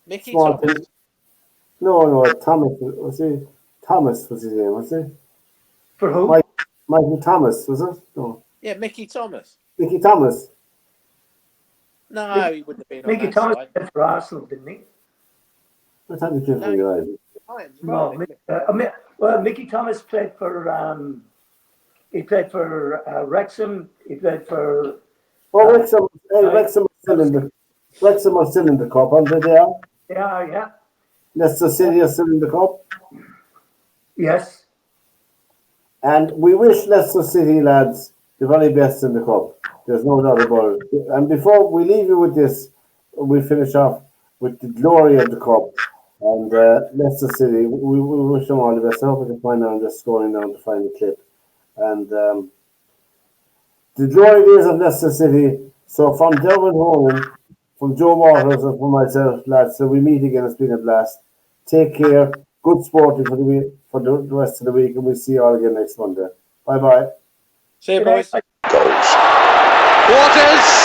Mickey Thomas? No, Thomas. Was he? Thomas was his name, was he? For who? Michael Thomas, was it? No. Yeah, Mickey Thomas. Mickey Thomas? No, he wouldn't have been Mickey on Thomas that side. played for Arsenal, didn't he? I thought he played for United. No, Mickey Thomas played for Wrexham. He played for. Wrexham are still in the cup, aren't they? Yeah. Leicester City are still in the cup. Yes. And we wish Leicester City lads the very best in the cup. There's no doubt about it. And before we leave you with this, we finish off with the glory of the cup. And Leicester City, we wish them all the best. I hope I can find out. I'm just scrolling down to find the clip. And the glory days of Leicester City. So from Derwynne Honan, from Joe Waters, and from myself, lads, so we meet again. It's been a blast. Take care. Good sporting for the rest of the week, and we'll see you all again next Monday. Bye-bye. See you, boys. Waters